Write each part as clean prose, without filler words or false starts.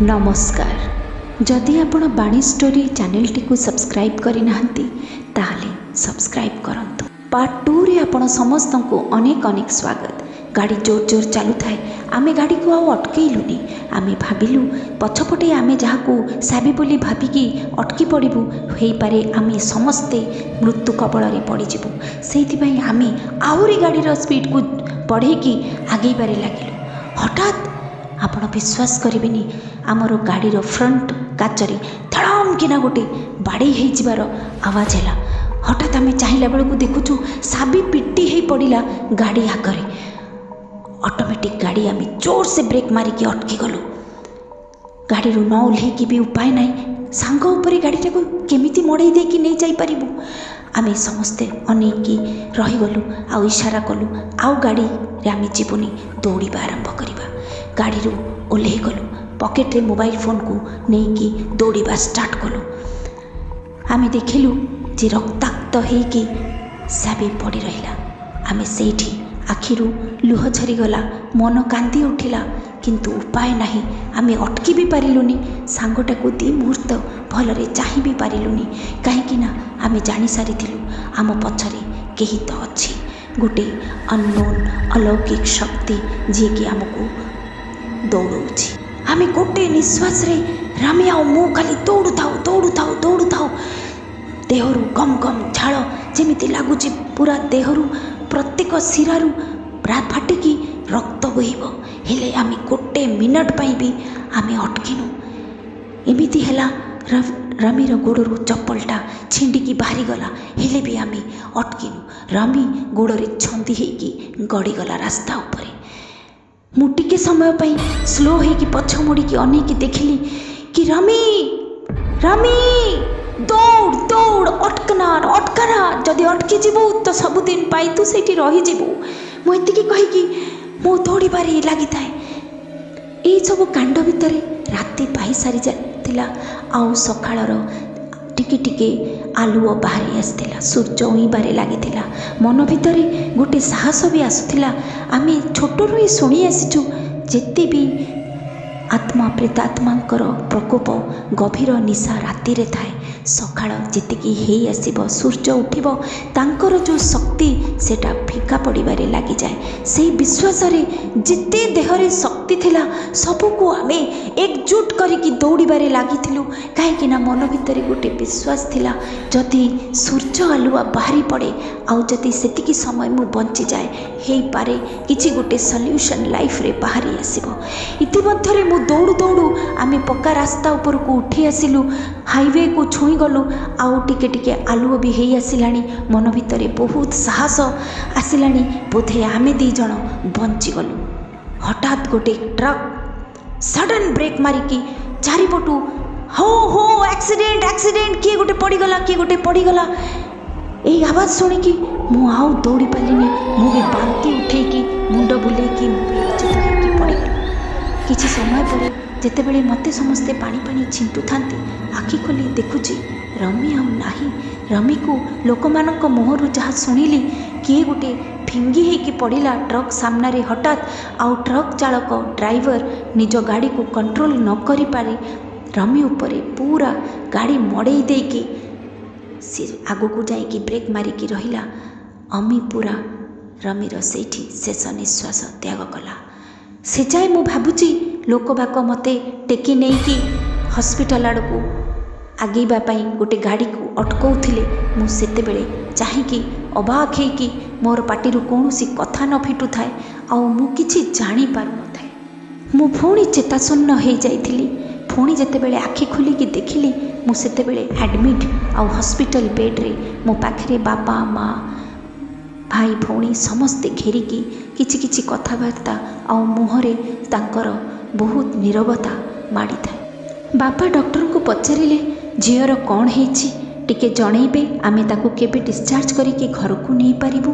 नमस्कार। जदि आपण बाणी स्टोरी चैनल टी को सब्सक्राइब करना ताहले सब्सक्राइब करंतु। पार्ट 2 रे आपण समस्त को अनेक अनेक स्वागत। गाड़ी जोर जोर चलू थाए आमे गाड़ी को आउ अटकईलुनी। आमे भाविलु पछपटे आमे जहाकू साबी बोली भाविकी अटकी पड़ू हो पारे आमे समस्ते मृत्यु कबल में पड़ीजु। से आमे आहरी गाड़ीर स्पीड को बढ़ेकी आगेबारे लगिलु। हठात आपण विश्वास करेनि आमर गाड़ीर फ्रंट काचरी धड़ाम किना गोटे बाड़े होइजिबार आवाज है। हठात आमे चाहिला बेलू देखुचु साबी पिटी हो पड़ा गाड़ी आगे। ऑटोमेटिक गाड़ी आमे जोर से ब्रेक मारिकी अटकी गलु। गाड़ी न ओह्लैकी भी उपाय ना, सांग उपरे गाड़ीटा को केमिति मड़ई देकी नहीं जाई परिबु। आमे समस्ते अनेकी रहीगलु आ इशारा कलु आउ गाड़ी रे आमे जीवनी दौड़िबा आरंभ करिबा। गाड़ी ओह्लै गलु, पकेट्रे मोबाइल फोन को नेकी दौड़िबा स्टार्ट कलु। आमे देखिलु जे रक्ताक्त होइकी साबी पड़ी रहिला। आमे सेठी आखिरु लुह झरीगला, मन कांदी उठिला, किंतु उपाय नहीं। आमे अटकी भी पारिलुनी, सांगटा को दी मुहूर्त भलरे चाहि भी पारिलुनी। कहीं आमे जानी सारिथिलु आम पछरे केही तो अछि, गोटे अननोन अलौकिक शक्ति जी कि आमको दौड़ौछि। आमे गोटे निश्वास रे रामी आ मु खाली दौड़ू थाउ। देहरु गम गम झाड़ जेमिति लागुछि पूरा देहरु प्रत्येक शिरारु रात फाटिकी रक्त बोहिबो। हेले आमे गोटे मिनट पाई भी आमे अटकिनु। एमिति हैला रमीर गोड़रू चप्पलटा छिंडिकी बाहरी गला, हेले भी आमे अटकिनु। रमी गोड़े छंदी हेकी गड़ीगला रास्ता उपरे। मु टिके समय पाई स्लो होगी पछ मुड़ीकी अनेकी देखिली कि रमी दौड़ दौड़ अटकना जदि अटकी जीवु तो सबुदिन पाई तू से रहीजिबु। मुझे कहीकि मो दौड़बारे लगी थाए। यही सब कांड भितर राति पाई सारी जाता। आउ सकाळर टिके टिके आलुओ बाहरी आसला, सूर्य उईबारे लगी। मन भितर गोटे साहस भी आसुला। आमे छोटरू ही शुणी आसीचु जेते भी आत्मा प्रेतात्मांकर प्रकोप गभीर निशा राति रे थाए। सकाळ जेतिकी हेई आसीबो, सूर्य उठिबो, तांकर जो शक्ति सेटा फिका पड़िबारे लगी जाए। से विश्वास रे जिते देहरे शक्ति थिला सबको आमे एकजुट करिकी दौड़िबारे लागिथिलु। काहेकि ना मन भितर गोटे विश्वास थिला जदि सूर्य आलुआ बाहरी पड़े आउ जदि सेतिकी समय मु बंची जाए हेई पारे किछि गोटे सॉल्यूशन लाइफ रे बाहरी आसीबो। इतिमध्यरे मु दौड़ू आमे पक्का रास्ता ऊपर को उठी आसिलु। हाईवे को छुई गलु, आउ टिके टिके आलुओ भी हेई आसिलानी। मन भितर बहुत साहस आसिलानी, बोधे आमे दी जण बंची गलु। हठात गोटे ट्रक सडन ब्रेक मारिकी चारिपटू हो एक्सीडेंट किए गोटे पड़ीगला। यही आवाज शुणिकी मु आउ दौड़ी पारिनी। मु भी बांती उठेकी मुंड बुलेकी पड़ीगली। किछि समय पर जेतेबेले मते समस्ते पानी छिंटू थांती, आखि खोली देखुची रमी आउ नाही। रमी को लोक मानक मुहरु जहाँ शुणिली किए गोटे फिंगी हेकी पड़िला ट्रक सामना रे। हठात आउ ट्रक चालक ड्राइवर निज गाड़ी को कंट्रोल न करि पारे रमी उपरे पूरा गाड़ी मड़ई देकी सी आगो को जाइकी ब्रेक मारिकी रहिला। अमी पूरा रमीर सेठी शेष निश्वास त्याग कला। से जाए मु भाबुची लोक बाक मते टेकी नहीं कि हॉस्पिटल आड़ को आगेबा पाई गोटे गाड़ी को अटकाउथिले। मु सेतेबेले चाहिकी अबाक हेकी मोर पाटिरु कौनसी कथा न फिटु थाए आ मु किछि जानी पारु न थाए। मु पुणी चेताशून्य हो जाइथिली। पुणी जेतेबेले आखि खोलिकी देखिली मु सेतेबेले एडमिट आउ हॉस्पिटल बेड रे मो पाखरे बापा माँ भाई भौणी समस्ते घेरिकी किछि किछि कथबार्ता आ मुहरे तांकर बहुत नीरवता माड़ी थाए। बापा डॉक्टर को पचारिले झीर कौन हेछि टिके जणैबे, आमे ताकू केबे डिस्चार्ज करिकी घर को नहीं पारिबु।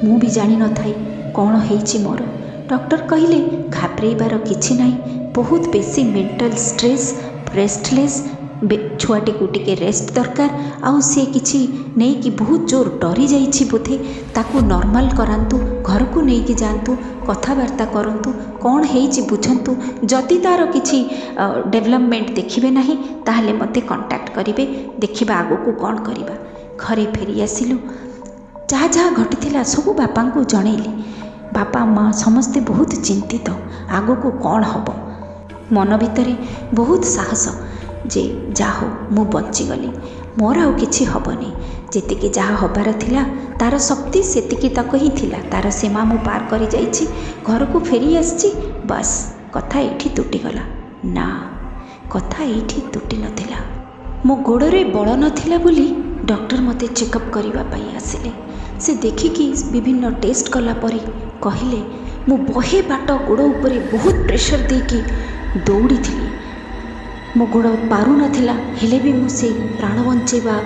मु भी जानी न थाई कौन हेछि मोर। डॉक्टर कहिले घाबरेबार किछि नाही, बहुत बेसी मेंटल स्ट्रेस रेस्टलेस छुआटी को टिके रेस्ट दरकार आउ सी किसी नहीं कि बहुत जोर डरी जाइए बोधे ताकू नॉर्मल करांतु घर को नहीं कि जातु कथबार्ता करंतु कौन है बुझंतु जदि तार किसी डेवलपमेंट देखिबे नहीं ताहले मते कांटेक्ट करिवे देखिबा आगो को कौन करिबा। घरे फेरी आसिलु जहाँ जहाँ घटी सबू बापा को जनइली। बापा माँ समस्ते बहुत चिंतित आगो को कौन हम मन भितर बहुत साहस जे जा हो मु बंचीगली मोर आउ किछि हबनी जेतिकी जहाँ हबार थिला तार शक्ति सेतिकी तक ही थिला तार सीमा मु पार करी जाइछि घर को फेरी आछि बस कथा एठी तुटिगला ना कथा एठी तुटी नथिला। मो गोड़े बल नथिला बोली डॉक्टर मते चेकअप करबा पई आसिले। से देखिकी विभिन्न टेस्ट कला परी कहले मु बहे बाट गोड़ उपरे बहुत प्रेशर देकी दौड़ी थी। मो गोड़ पारु नथिला हेले भी मु से प्राण बंचेबा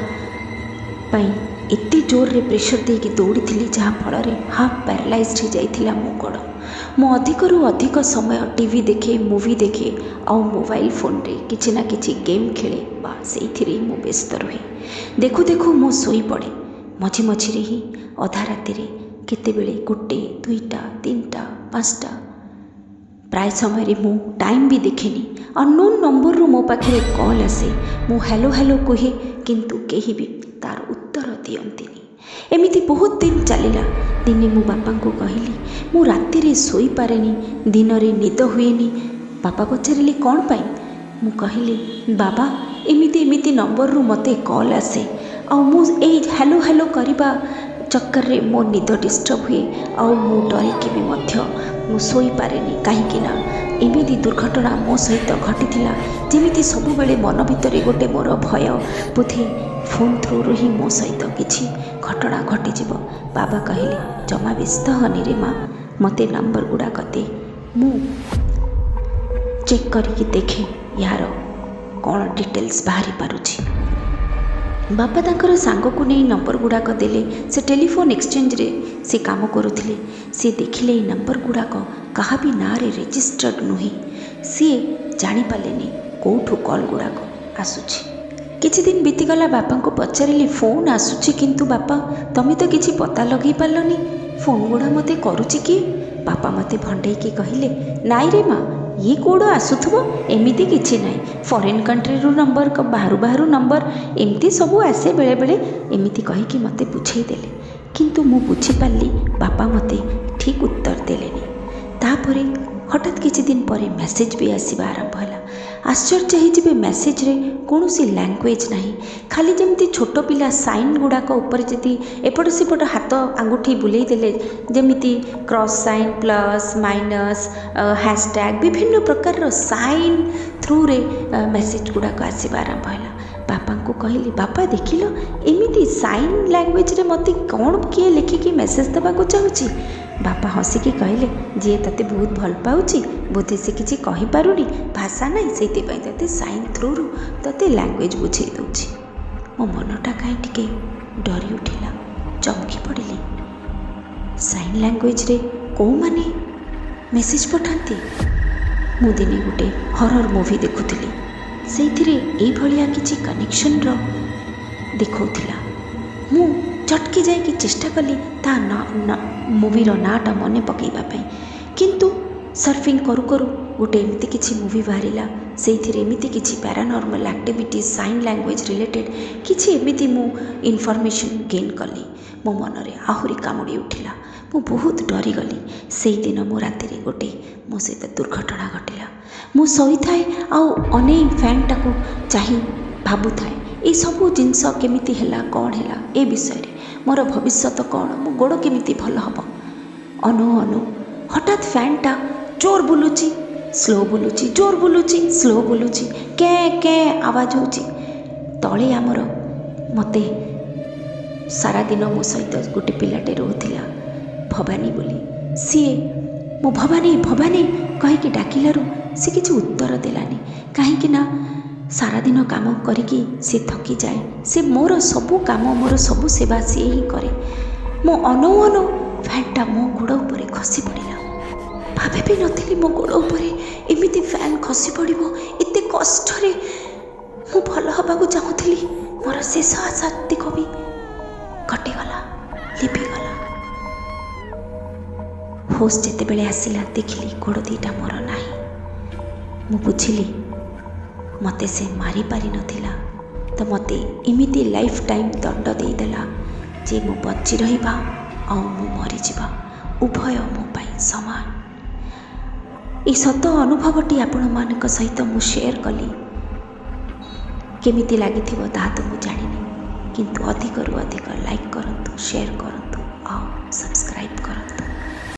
पई एते जोर रे प्रेशर देकी दौड़ी थी जहाँ फल हाफ पैरालाइज्ड हो जाइथिला मो गोड़। मु अधिकरू अधिक समय टीवी देखे मूवी देखे आउ मोबाइल फोन रे किछि ना किछि गेम खेले बा सेइथिरे मु व्यस्त रहे। देखु देखु मु सोई पड़े मझी मझीरे ही अधा राति केतेबेले 1 2टा 3टा 5टा प्राय समय मु टाइम भी देखेनी। अननोन नंबर रू मो पाखे कॉल आसे मु हेलो हेलो कहे किंतु केही भी तार उत्तर दियंतिनी। एमिति बहुत दिन चलिला। दिने मु बापा को कहली मु राति रे सोई पारेनी दिन रे निद हुएनी। बापा पचारिले कौन पाई मु कहली बाबा एमिति एमिति नंबर रू मते कॉल आसे आ मु ए हेलो हेलो करबा चक्कर रे मो निद डिस्टर्ब हुए आ मु डरिकी भी मध्य मु सोई पारेनी कहीं ना एमिति दुर्घटना मो सहित घटी जेमिति सबुबले मन भितर गोटे मोर भय बोधे फोन थ्रू ही मो सहित किछि घटना घटीजिव। बाबा कहले जमा व्यस्त हनी रे माँ मते नंबर गुड़ाक दे मु चेक करके देखे यार कौन डिटेल्स बाहरी पारुछि। बापा तांकर सांग को नहीं नंबर गुड़ाक देले। से टेलीफोन एक्सचेंज रे से काम करुथिले। से देखिले नंबर गुड़ाक कहा भी ना रे रजिस्टर्ड नुहे। सी जानी पालेनी कोठू कॉल गुड़ाक आसुछि। किछि दिन बीतीगला बापा को पचारिली फोन आसुछि किंतु बापा तमे तो किछि पता लगे पारलनी फोन गुड़ा मते करुछि कि। बापा मते भंडेई के कहले नाई रे माँ ये कौड़ आसुथबो एमिति किछि नाई फॉरेन कंट्री रू नंबर बाहरु बाहरु नंबर एमती सबू आसे बेले बेले एमिति कहीकि मते बुझेई देले किंतु मु बुझी पारली बापा मते ठीक उत्तर देलेनी। तापरे हठात किछि दिन परे मेसेज भी आसीबा आरंभ होला। आश्चर्य होइजिबे मेसेज रे कौनसी लैंग्वेज नहीं खाली जमती छोट पिला साइन गुड़ाक उपर जदि एपट सेपट हाथ आंगुठी बुलेई देले जमिति cross sign plus minus hashtag विभिन्न प्रकार साइन थ्रू रे मेसेज गुड़ाक आसीबा आरंभ होला। बापा को कहली बापा देखिल एमिति साइन लैंग्वेज रे मते कौन किए लिखिकी मेसेज देवाक चाहूँगी। बापा हसिकी कहले जी तते बहुत भल पाउची बोधे से किसी कही पारुनी भाषा नहीं से तते साइन थ्रू रू तते लैंग्वेज बुझे दूची। मो मनटा कहीं टिके डरी उठिला चमकी पड़िली। साइन लैंग्वेज रे को माने मेसेज पठाती। मु दिने गोटे हरर मूवी देखुली से भलिया किसी कनेक्शन रो देखौथिला। मु चटकी जाए चेष्टा कली ता मूवीर नाटा मन पकईवाई किंतु सर्फिंग करू करू गोटे एमती किसी मूवी बाहरिला से एमती किसी paranormal activity sign language related किसी एमती मु इनफॉरमेशन गेन कली। मो मनरे आहुरी कामुड़ी उठिला। मु बहुत डरीगली। से दिन मो राति गोटे मो सहित दुर्घटना घटिला। मु शोई थाए आउ अने फैन टाकू चाही भाबुथाए ये सबू जिनस केमिति हैला कौन हैला ए विषय रे मोर भविष्यत कौन मो गोड़ केमिति भल हम अनु अनु हठात फैनटा जोर बुलुची स्लो बुलुची जोर बुलुची स्लो बुलुची कै कै आवाज होची। तले आमर मते सारा दिन मो सहित गोटे पिलाटे रोथिला भवानी बोली। सी मो भवानी भवानी कहीकि डाकिलारू सी किछि उत्तर देलानी कहीं ना सारा दिन काम करिकी से थकी जाए। से मोर सबू काम मोर सबू सेवा सी ही करे। मो अनु अनु फैनटा मो गोड़ उपरे खसी पड़ा। भावे भी नथिली मो गोड़ उपरे एमिति फैन खसी पड़िबो एते कष्ट रे ମୁଁ ଭଲ ହେବାକୁ ଚାହୁଁଥିଲି, ମୋର ଶେଷ ଆଶା ତିକ ବି କଟିଗଲା, ଲିଭିଗଲା। ହୋସ୍ ଯେତେବେଳେ ଆସିଲା ଦେଖିଲି ଗୋଡ଼ ଦୁଇଟା ମୋର ନାହିଁ। ମୁଁ ବୁଝିଲି ମୋତେ ସେ ମାରିପାରିନଥିଲା, ତ ମୋତେ ଏମିତି ଲାଇଫ୍ ଟାଇମ୍ ଦଣ୍ଡ ଦେଇଦେଲା ଯେ ମୁଁ ବଞ୍ଚି ରହିବା ଆଉ ମୁଁ ମରିଯିବା ଉଭୟ ମୋ ପାଇଁ ସମାନ। ଏହି ସତ ଅନୁଭବଟି ଆପଣମାନଙ୍କ ସହିତ ମୁଁ ସେୟାର କଲି। କେମିତି ଲାଗିଥିବ ତାହା ତ ମୁଁ ଜାଣିନି, କିନ୍ତୁ ଅଧିକରୁ ଅଧିକ ଲାଇକ୍ କରନ୍ତୁ, ସେୟାର କରନ୍ତୁ ଆଉ ସବସ୍କ୍ରାଇବ୍ କରନ୍ତୁ।